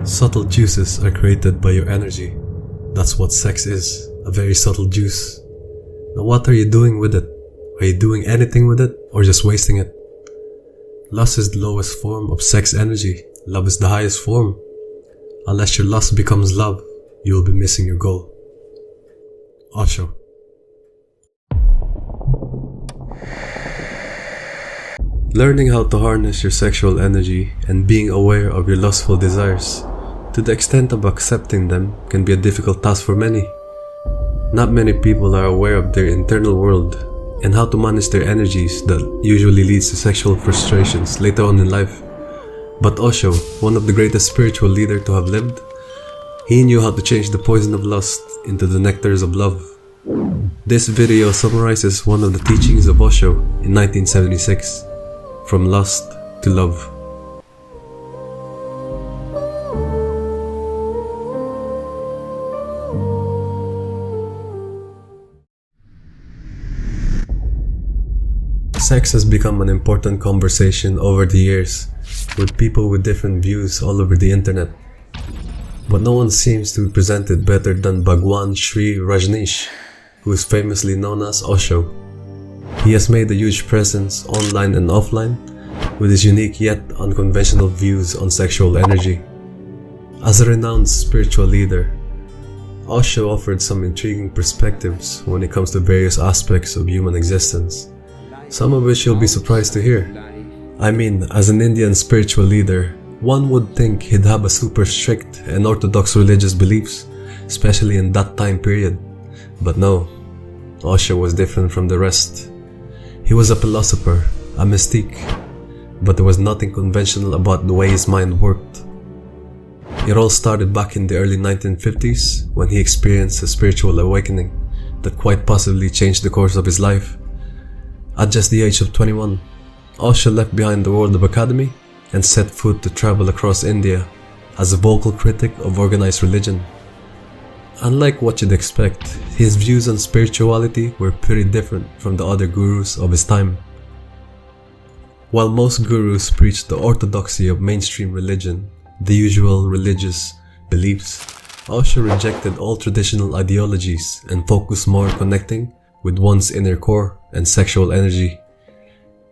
Subtle juices are created by your energy. That's what sex is, a very subtle juice. Now what are you doing with it? Are you doing anything with it or just wasting it? Lust is the lowest form of sex energy. Love is the highest form. Unless your lust becomes love, you will be missing your goal. Osho. Learning how to harness your sexual energy and being aware of your lustful desires, to the extent of accepting them, can be a difficult task for many. Not many people are aware of their internal world and how to manage their energies that usually leads to sexual frustrations later on in life. But Osho, one of the greatest spiritual leaders to have lived, he knew how to change the poison of lust into the nectars of love. This video summarizes one of the teachings of Osho in 1976, From Lust to Love. Sex has become an important conversation over the years, with people with different views all over the internet. But no one seems to present it better than Bhagwan Sri Rajneesh, who is famously known as Osho. He has made a huge presence online and offline, with his unique yet unconventional views on sexual energy. As a renowned spiritual leader, Osho offered some intriguing perspectives when it comes to various aspects of human existence, some of which you'll be surprised to hear. I mean, as an Indian spiritual leader, one would think he'd have a super strict and orthodox religious beliefs, especially in that time period. But no, Osho was different from the rest. He was a philosopher, a mystique, but there was nothing conventional about the way his mind worked. It all started back in the early 1950s when he experienced a spiritual awakening that quite possibly changed the course of his life. At just the age of 21, Osho left behind the world of academy and set foot to travel across India as a vocal critic of organized religion. Unlike what you'd expect, his views on spirituality were pretty different from the other gurus of his time. While most gurus preached the orthodoxy of mainstream religion, the usual religious beliefs, Osho rejected all traditional ideologies and focused more on connecting with one's inner core and sexual energy.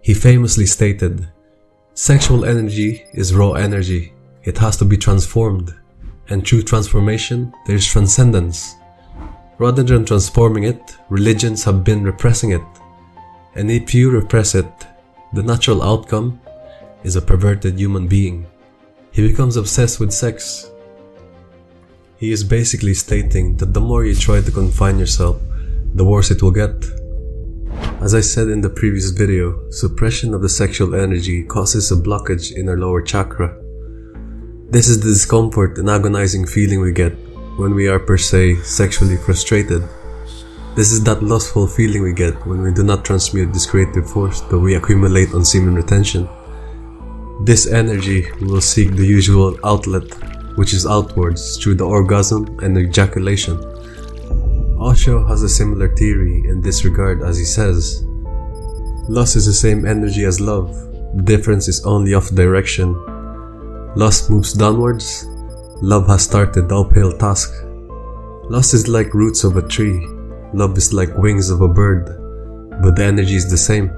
He famously stated, "Sexual energy is raw energy. It has to be transformed. And through transformation, there is transcendence. Rather than transforming it, religions have been repressing it. And if you repress it, the natural outcome is a perverted human being. He becomes obsessed with sex." He is basically stating that the more you try to confine yourself, the worse it will get. As I said in the previous video, suppression of the sexual energy causes a blockage in our lower chakra. This is the discomfort and agonizing feeling we get when we are per se sexually frustrated. This is that lustful feeling we get when we do not transmute this creative force that we accumulate on semen retention. This energy will seek the usual outlet, which is outwards through the orgasm and ejaculation. Osho has a similar theory in this regard as he says, "Lust is the same energy as love. The difference is only of direction. Lust moves downwards. Love has started the uphill task. Lust is like roots of a tree. Love is like wings of a bird. But the energy is the same.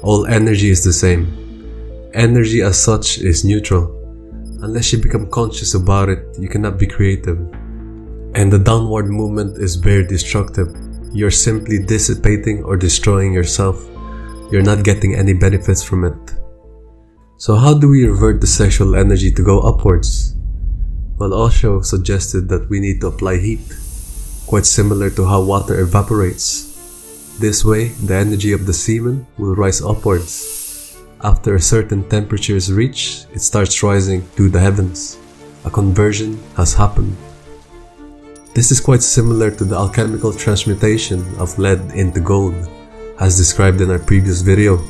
All energy is the same. Energy as such is neutral. Unless you become conscious about it, you cannot be creative. And the downward movement is very destructive. You're simply dissipating or destroying yourself. You're not getting any benefits from it." So how do we revert the sexual energy to go upwards? Well, Osho suggested that we need to apply heat, quite similar to how water evaporates. This way, the energy of the semen will rise upwards. After a certain temperature is reached, it starts rising to the heavens. A conversion has happened. This is quite similar to the alchemical transmutation of lead into gold, as described in our previous video.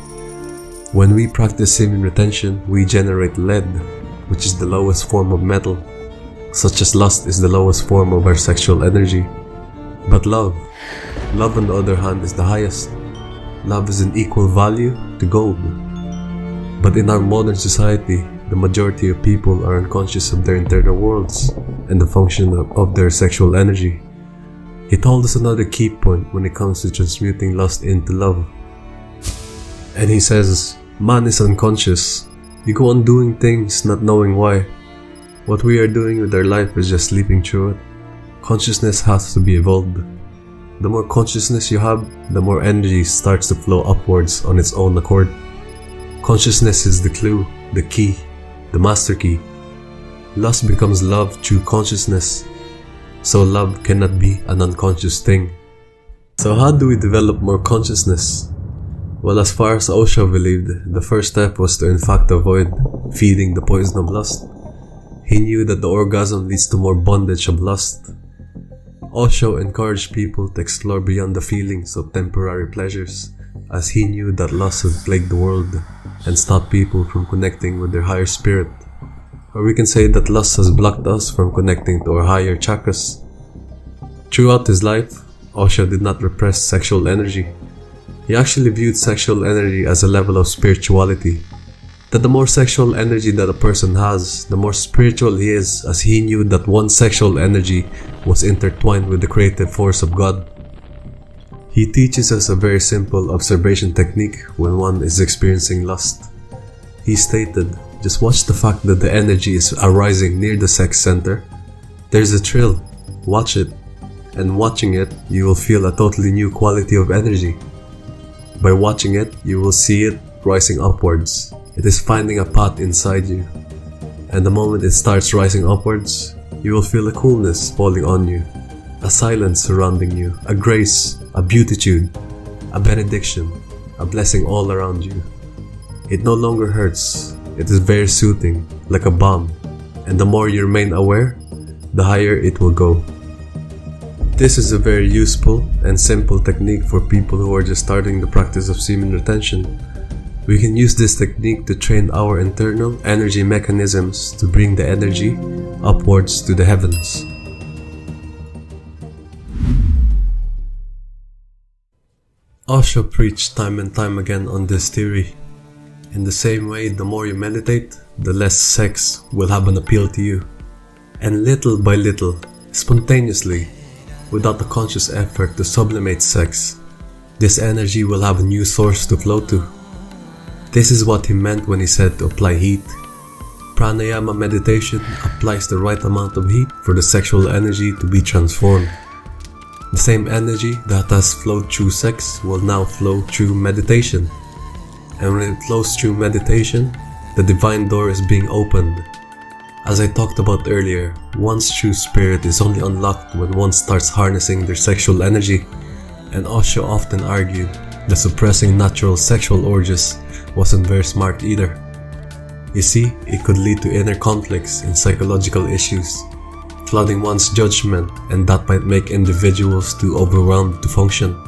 When we practice semen retention, we generate lead, which is the lowest form of metal, such as lust is the lowest form of our sexual energy. But love on the other hand is the highest. Love is an equal value to gold. But in our modern society, the majority of people are unconscious of their internal worlds and the function of their sexual energy. He told us another key point when it comes to transmuting lust into love. And he says, man is unconscious. You go on doing things not knowing why. What we are doing with our life is just sleeping through it. Consciousness has to be evolved. The more consciousness you have, the more energy starts to flow upwards on its own accord. Consciousness is the clue, the key, the master key. Lust becomes love through consciousness. So love cannot be an unconscious thing. So how do we develop more consciousness? Well, as far as Osho believed, the first step was to in fact avoid feeding the poison of lust. He knew that the orgasm leads to more bondage of lust. Osho encouraged people to explore beyond the feelings of temporary pleasures, as he knew that lust had plagued the world and stopped people from connecting with their higher spirit. Or we can say that lust has blocked us from connecting to our higher chakras. Throughout his life, Osho did not repress sexual energy. He actually viewed sexual energy as a level of spirituality. That the more sexual energy that a person has, the more spiritual he is, as he knew that one's sexual energy was intertwined with the creative force of God. He teaches us a very simple observation technique when one is experiencing lust. He stated, just watch the fact that the energy is arising near the sex center. There's a thrill. Watch it. And watching it, you will feel a totally new quality of energy. By watching it, you will see it rising upwards. It is finding a path inside you. And the moment it starts rising upwards, you will feel a coolness falling on you, a silence surrounding you, a grace, a beatitude, a benediction, a blessing all around you. It no longer hurts. It is very soothing, like a balm. And the more you remain aware, the higher it will go. This is a very useful and simple technique for people who are just starting the practice of semen retention. We can use this technique to train our internal energy mechanisms to bring the energy upwards to the heavens. Osho preached time and time again on this theory. In the same way, the more you meditate, the less sex will have an appeal to you. And little by little, spontaneously, without the conscious effort to sublimate sex, this energy will have a new source to flow to. This is what he meant when he said to apply heat. Pranayama meditation applies the right amount of heat for the sexual energy to be transformed. The same energy that has flowed through sex will now flow through meditation. And when it flows through meditation, the divine door is being opened. As I talked about earlier, one's true spirit is only unlocked when one starts harnessing their sexual energy, and Osho often argued that suppressing natural sexual urges wasn't very smart either. You see, it could lead to inner conflicts and psychological issues, flooding one's judgment, and that might make individuals too overwhelmed to function.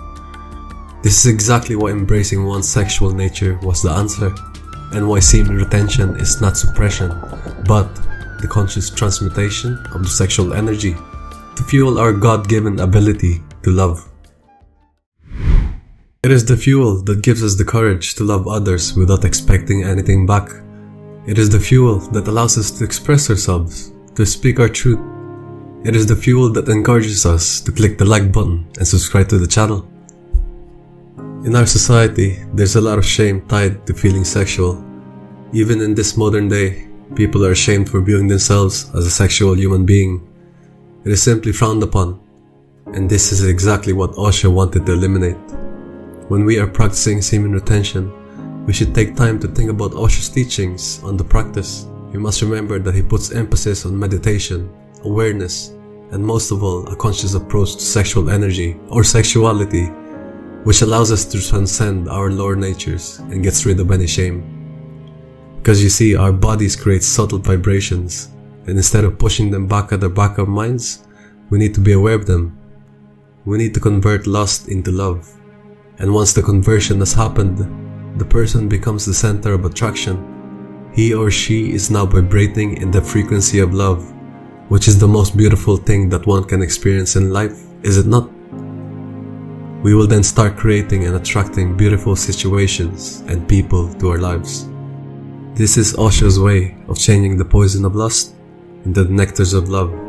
This is exactly why embracing one's sexual nature was the answer, and why semen retention is not suppression, but the conscious transmutation of the sexual energy to fuel our God-given ability to love. It is the fuel that gives us the courage to love others without expecting anything back. It is the fuel that allows us to express ourselves, to speak our truth. It is the fuel that encourages us to click the like button and subscribe to the channel. In our society, there's a lot of shame tied to feeling sexual. Even in this modern day, people are ashamed for viewing themselves as a sexual human being. It is simply frowned upon, and this is exactly what Osho wanted to eliminate. When we are practicing semen retention, we should take time to think about Osho's teachings on the practice. We must remember that he puts emphasis on meditation, awareness, and most of all, a conscious approach to sexual energy or sexuality, which allows us to transcend our lower natures and gets rid of any shame. Because you see, our bodies create subtle vibrations, and instead of pushing them back at the back of our minds, we need to be aware of them. We need to convert lust into love. And once the conversion has happened, the person becomes the center of attraction. He or she is now vibrating in the frequency of love, which is the most beautiful thing that one can experience in life, is it not? We will then start creating and attracting beautiful situations and people to our lives. This is Osho's way of changing the poison of lust into the nectars of love.